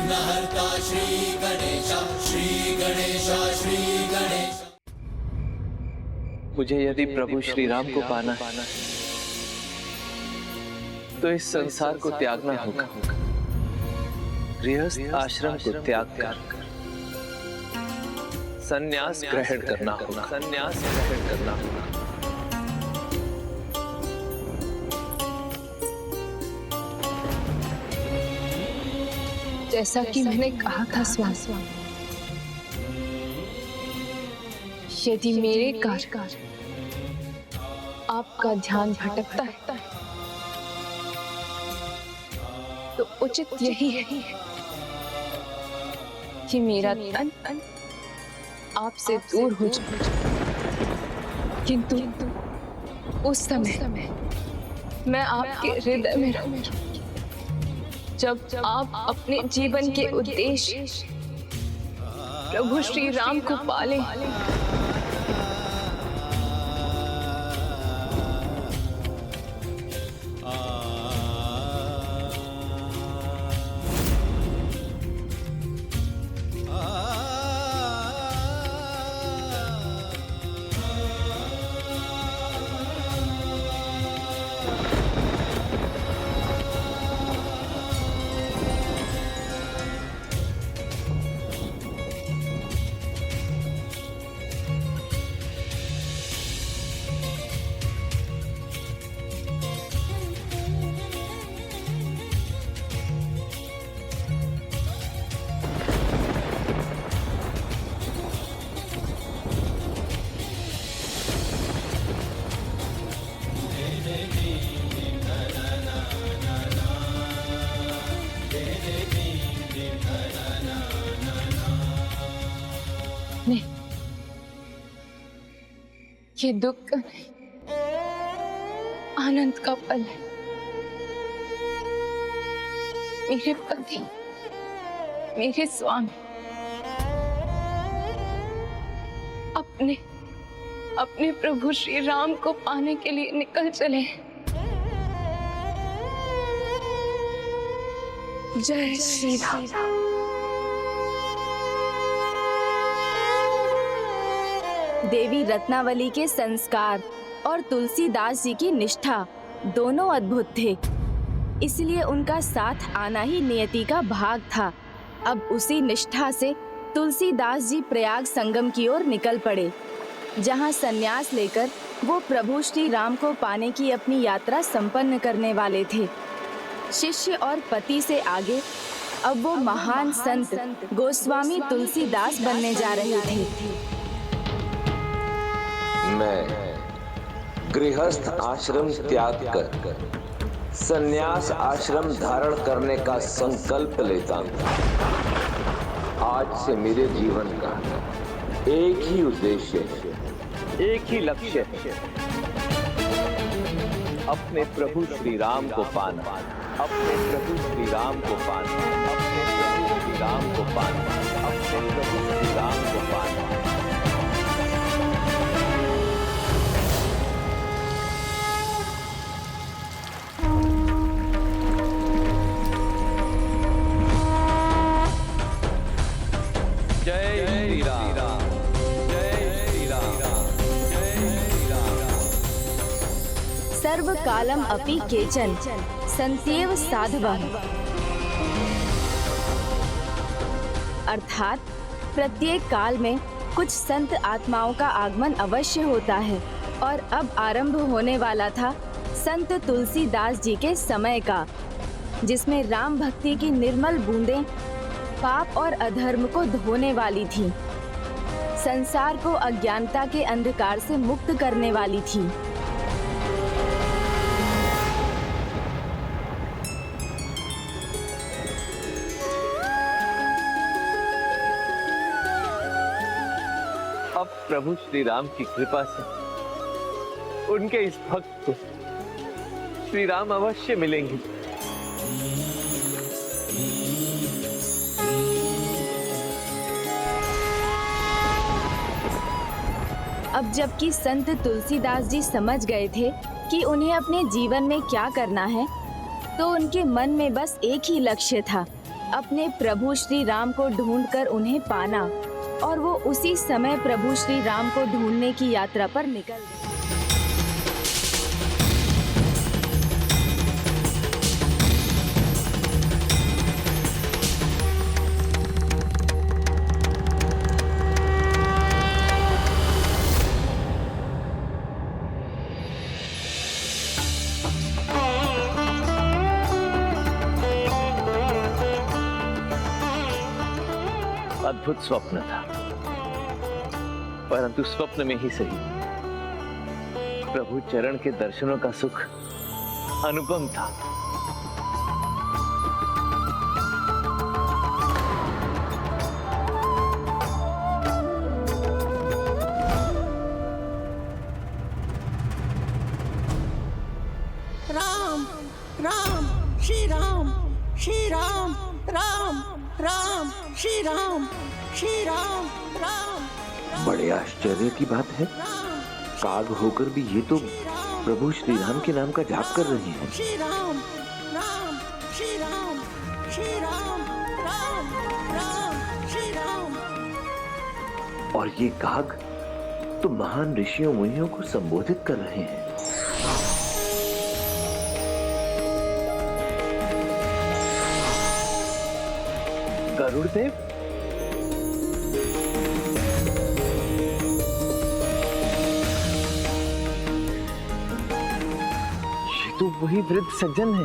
विघ्नहर्ता श्री गणेश, श्री गणेश, श्री गणेश। मुझे यदि प्रभु श्री राम को पाना है तो इस संसार को त्यागना होगा, गृहस्थ आश्रम को त्याग कर संन्यास ग्रहण करना होगा, संन्यास ग्रहण करना होगा। जैसा कि मैंने कहा था स्वामी, यदि मेरे कारण आपका ध्यान भटकता है तो उचित यही है कि मेरा तन आपसे दूर हो जाए, किंतु उस समय मैं आपके हृदय में रहूंगी, जब आप अपने जीवन के उद्देश्य प्रभु श्री राम को पालें। ये दुख का नहीं, आनंद का पल है। मेरे पति, मेरे स्वामी अपने प्रभु श्री राम को पाने के लिए निकल चले। जय श्री राम। देवी रत्नावली के संस्कार और तुलसीदास जी की निष्ठा दोनों अद्भुत थे, इसलिए उनका साथ आना ही नियति का भाग था। अब उसी निष्ठा से तुलसीदास जी प्रयाग संगम की ओर निकल पड़े, जहां संन्यास लेकर वो प्रभु श्री राम को पाने की अपनी यात्रा संपन्न करने वाले थे। शिष्य और पति से आगे अब वो महान संत गोस्वामी तुलसीदास बनने जा रहे थे। मैं गृहस्थ आश्रम त्याग कर संन्यास आश्रम धारण करने का संकल्प लेता हूँ। आज से मेरे जीवन का एक ही उद्देश्य है, एक ही लक्ष्य है, अपने प्रभु श्री राम को पाना, अपने प्रभु श्री राम को पाना, अपने प्रभु श्री राम को पाना, अपने प्रभु श्री राम को पाना। जय श्री राम, जय श्री राम, जय श्री राम। सर्व कालम अपि केचन संत्येव साधवः, अर्थात प्रत्येक काल में कुछ संत आत्माओं का आगमन अवश्य होता है, और अब आरंभ होने वाला था संत तुलसीदास जी के समय का, जिसमें राम भक्ति की निर्मल बूंदें पाप और अधर्म को धोने वाली थी, संसार को अज्ञानता के अंधकार से मुक्त करने वाली थी। अब प्रभु श्री राम की कृपा से उनके इस भक्त को श्री राम अवश्य मिलेंगे। अब जबकि संत तुलसीदास जी समझ गए थे कि उन्हें अपने जीवन में क्या करना है, तो उनके मन में बस एक ही लक्ष्य था अपने प्रभु श्री राम को ढूंढकर उन्हें पाना और वो उसी समय प्रभु श्री राम को ढूंढने की यात्रा पर निकल गए। अद्भुत स्वप्न था, परंतु स्वप्न में ही सही प्रभु चरण के दर्शनों का सुख अनुपम था। राम राम श्री राम श्री राम राम राम श्री राम श्री राम राम। बड़े आश्चर्य की बात है, काग होकर भी ये तो प्रभु श्री राम के नाम का जाप कर रहे हैं। श्री राम राम श्री राम श्री राम राम राम श्री राम। और ये काग तो महान ऋषियों मुनियों को संबोधित कर रहे हैं। गरुड़ देव, ये तो वही वृद्ध सज्जन है।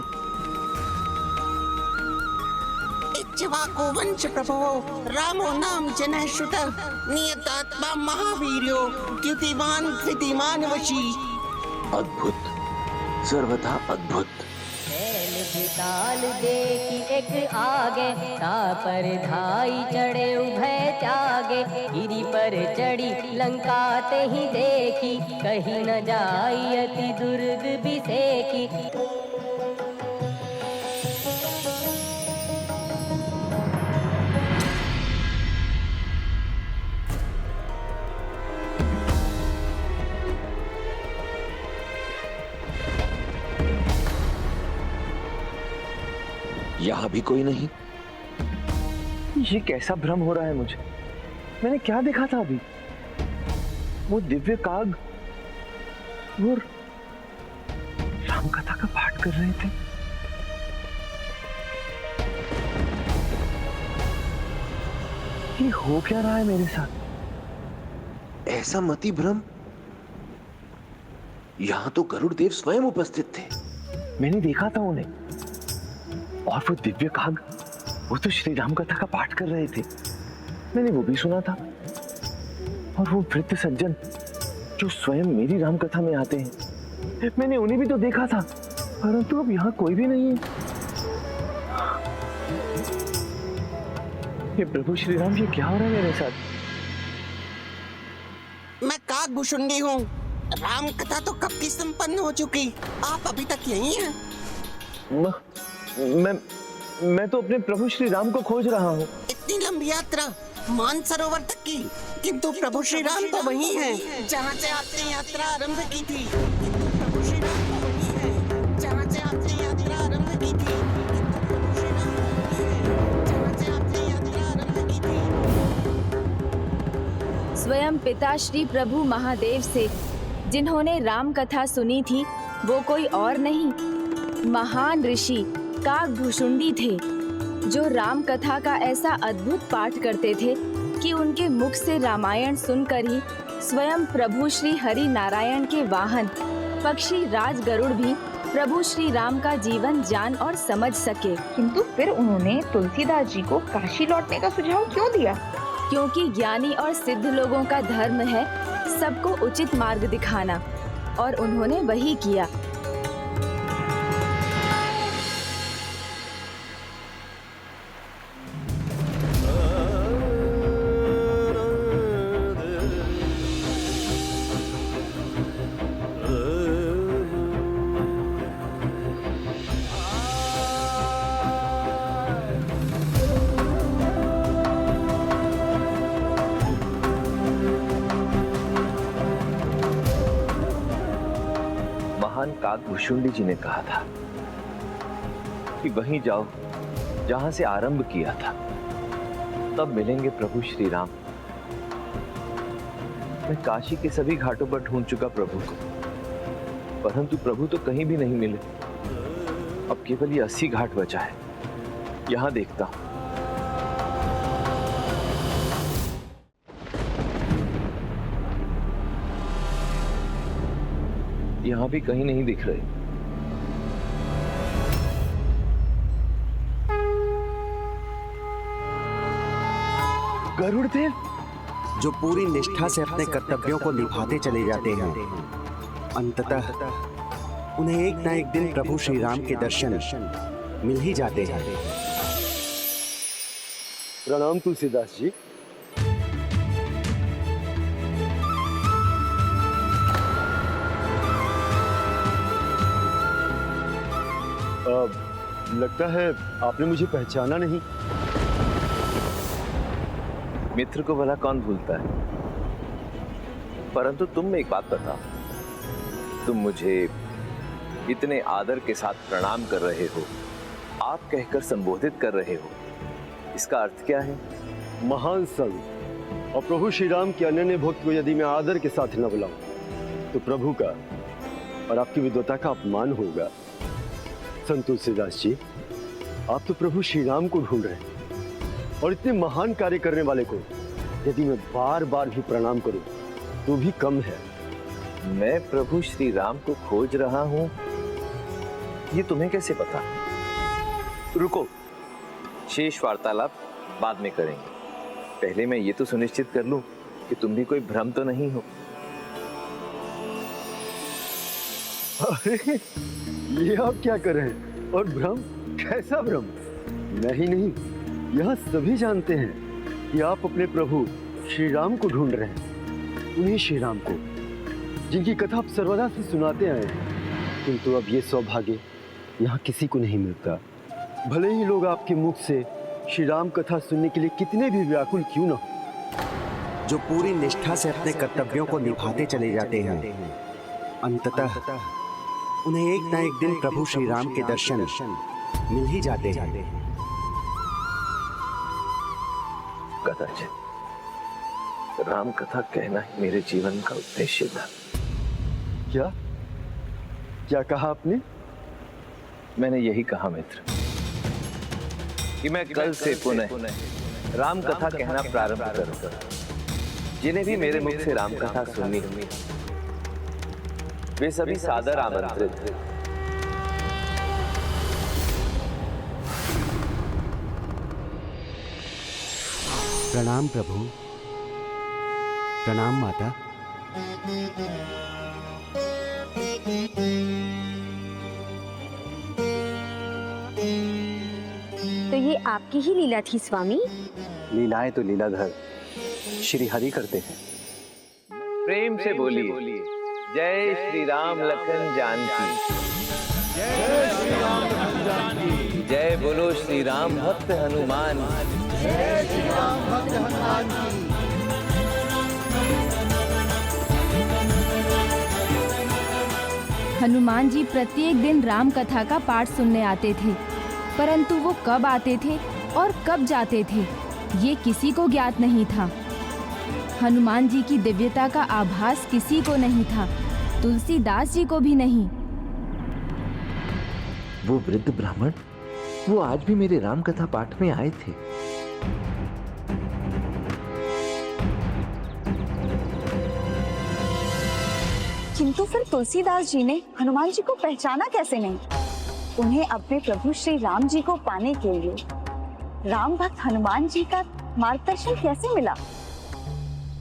इक्ष्वाकु वंश प्रभवो रामो नाम जनः श्रुतः नियतात्मा महावीर्यो द्युतिमान धृतिमान वशी। अद्भुत, सर्वथा अद्भुत। ताल देखी एक आगे, तापर धाई चढ़े उभय त्यागे। गिरी पर चढ़ी लंका ते ही देखी, कहीं न जाई अति दुर्ग बिसेकी। यहां भी कोई नहीं। ये कैसा भ्रम हो रहा है मुझे? मैंने क्या देखा था अभी? वो दिव्य काग और राम कथा का पाठ कर रहे थे। ये हो क्या रहा है मेरे साथ? ऐसा मति भ्रम। यहां तो गरुड़ देव स्वयं उपस्थित थे। मैंने देखा था उन्हें, और वो दिव्य काग, वो तो श्री राम कथा का पाठ कर रहे थे। मैंने वो भी सुना था। और वो वृद्ध सज्जन जो स्वयं मेरी राम कथा में आते हैं, मैंने उन्हें भी तो देखा था। परंतु अब यहाँ कोई भी नहीं है। ये प्रभु श्री राम, ये क्या हो रहा है मेरे साथ? मैं काकभूषुंडी हूँ। राम कथा तो कब की संपन्न हो चुकी, आप अभी तक यहीं हैं। मैं तो अपने प्रभु श्री राम को खोज रहा हूँ। इतनी लंबी यात्रा मानसरोवर तक की, किंतु प्रभु श्री राम तो वहीं हैं जहाँ से आपने यात्रा आरंभ की थी। प्रभु श्री राम तो वहीं हैं जहाँ से आपने यात्रा आरंभ की थी। प्रभु श्री राम तो वहीं हैं जहाँ से आपने यात्रा आरंभ की थी। स्वयं पिता श्री प्रभु महादेव से जिन्होंने राम कथा सुनी थी, वो कोई और नहीं, महान ऋषि काकभूषुंडी थे, जो राम कथा का ऐसा अद्भुत पाठ करते थे कि उनके मुख से रामायण सुनकर ही स्वयं प्रभु श्री हरि नारायण के वाहन पक्षी राज गरुड़ भी प्रभु श्री राम का जीवन जान और समझ सके। किंतु फिर उन्होंने तुलसीदास जी को काशी लौटने का सुझाव क्यों दिया? क्योंकि ज्ञानी और सिद्ध लोगों का धर्म है सबको उचित मार्ग दिखाना, और उन्होंने वही किया। काकभूषुंडी जी ने कहा था कि वहीं जाओ जहां से आरंभ किया था, तब मिलेंगे प्रभु श्री राम। मैं काशी के सभी घाटों पर ढूंढ चुका प्रभु को, परंतु प्रभु तो कहीं भी नहीं मिले। अब केवल ये 80 घाट बचा है, यहां देखता हूं। यहां भी कहीं नहीं दिख रहे। गरुड़देव, जो पूरी निष्ठा से अपने कर्तव्यों को निभाते चले जाते हैं, अंततः उन्हें एक ना एक दिन प्रभु श्री राम के दर्शन मिल ही जाते हैं। प्रणाम तुलसीदास जी। लगता है आपने मुझे पहचाना नहीं। मित्र को भला कौन भूलता है, परंतु तुम एक बात बताओ, तुम मुझे इतने आदर के साथ प्रणाम कर रहे हो, आप कहकर संबोधित कर रहे हो, इसका अर्थ क्या है? महान संत और प्रभु श्री राम के अनन्य भक्त को यदि मैं आदर के साथ न बुलाऊं तो प्रभु का और आपकी विद्वता का अपमान होगा। संत तुलसीदास जी, आप तो प्रभु श्री राम को ढूंढ रहे हैं, और इतने महान कार्य करने वाले को यदि मैं बार बार भी प्रणाम करूं तो भी कम है। मैं प्रभु श्री राम को खोज रहा हूं, ये तुम्हें कैसे पता? रुको, शेष वार्तालाप बाद में करेंगे। पहले मैं ये तो सुनिश्चित कर लूं कि तुम भी कोई भ्रम तो नहीं हो। अरे ये आप क्या कर रहे हैं? और भ्रम? कैसा भ्रम? नहीं नहीं, यहाँ सभी जानते हैं कि आप अपने प्रभु श्री राम को ढूंढ रहे हैं, उन्हीं श्री राम को जिनकी कथा आप सर्वदा से सुनाते आए हैं। किंतु अब ये सौभाग्य यहाँ किसी को नहीं मिलता। भले ही लोग आपके मुख से श्री राम कथा सुनने के लिए कितने भी व्याकुल क्यों न हो। जो पूरी निष्ठा से अपने कर्तव्यों को निभाते चले जाते हैं, अंततः उन्हें एक ना एक दिन प्रभु श्री राम के दर्शन मिल ही जाते हैं। कदाचित राम कथा कहना ही मेरे जीवन का उद्देश्य था। क्या क्या कहा आपने? मैंने यही कहा मित्र, कि मैं कल से पुनः राम कथा कहना प्रारंभ करूंगा। जिन्हें भी मेरे मुख से राम कथा सुननी वे सभी सादर आमंत्रित थे। प्रणाम प्रभु, प्रणाम माता। तो ये आपकी ही लीला थी स्वामी? लीलाएं तो लीलाधर श्री हरि करते हैं। प्रेम से बोलिए, जय श्री राम लखन जानकी। जय श्री राम लखन जानकी। जय बोलो श्री राम भक्त हनुमान। जय श्री राम भक्त हनुमान की। हनुमान जी प्रत्येक दिन राम कथा का पाठ सुनने आते थे, परंतु वो कब आते थे और कब जाते थे ये किसी को ज्ञात नहीं था। हनुमान जी की दिव्यता का आभास किसी को नहीं था, तुलसीदास जी को भी नहीं। वो वृद्ध ब्राह्मण, वो आज भी मेरे राम कथा पाठ में आए थे। किंतु फिर तुलसीदास जी ने हनुमान जी को पहचाना कैसे नहीं? उन्हें अपने प्रभु श्री राम जी को पाने के लिए राम भक्त हनुमान जी का मार्गदर्शन कैसे मिला?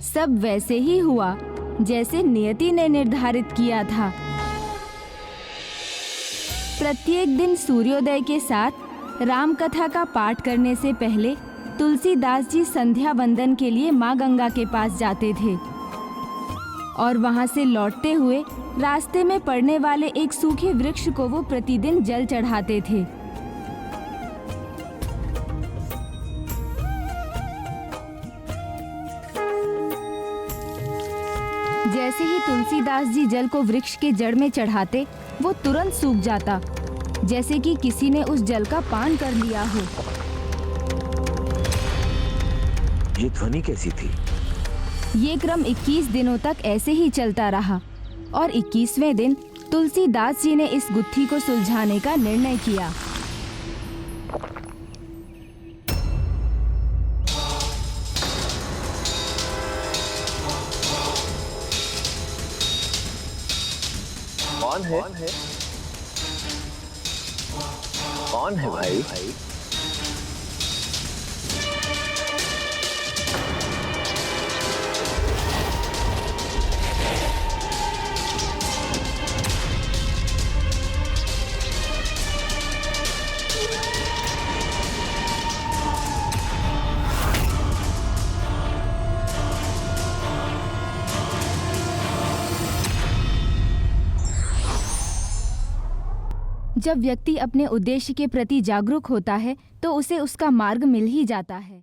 सब वैसे ही हुआ जैसे नियति ने निर्धारित किया था। प्रत्येक दिन सूर्योदय के साथ राम कथा का पाठ करने से पहले तुलसीदास जी संध्या वंदन के लिए माँ गंगा के पास जाते थे और वहां से लौटते हुए रास्ते में पड़ने वाले एक सूखे वृक्ष को वो प्रतिदिन जल चढ़ाते थे। जैसे ही तुलसीदास जी जल को वृक्ष के जड़ में चढ़ाते वो तुरंत सूख जाता जैसे कि किसी ने उस जल का पान कर लिया हो। ये ध्वनि कैसी थी? ये क्रम 21 दिनों तक ऐसे ही चलता रहा और 21वें दिन तुलसीदास जी ने इस गुत्थी को सुलझाने का निर्णय किया। कौन है? कौन है भाई? जब व्यक्ति अपने उद्देश्य के प्रति जागरूक होता है तो उसे उसका मार्ग मिल ही जाता है।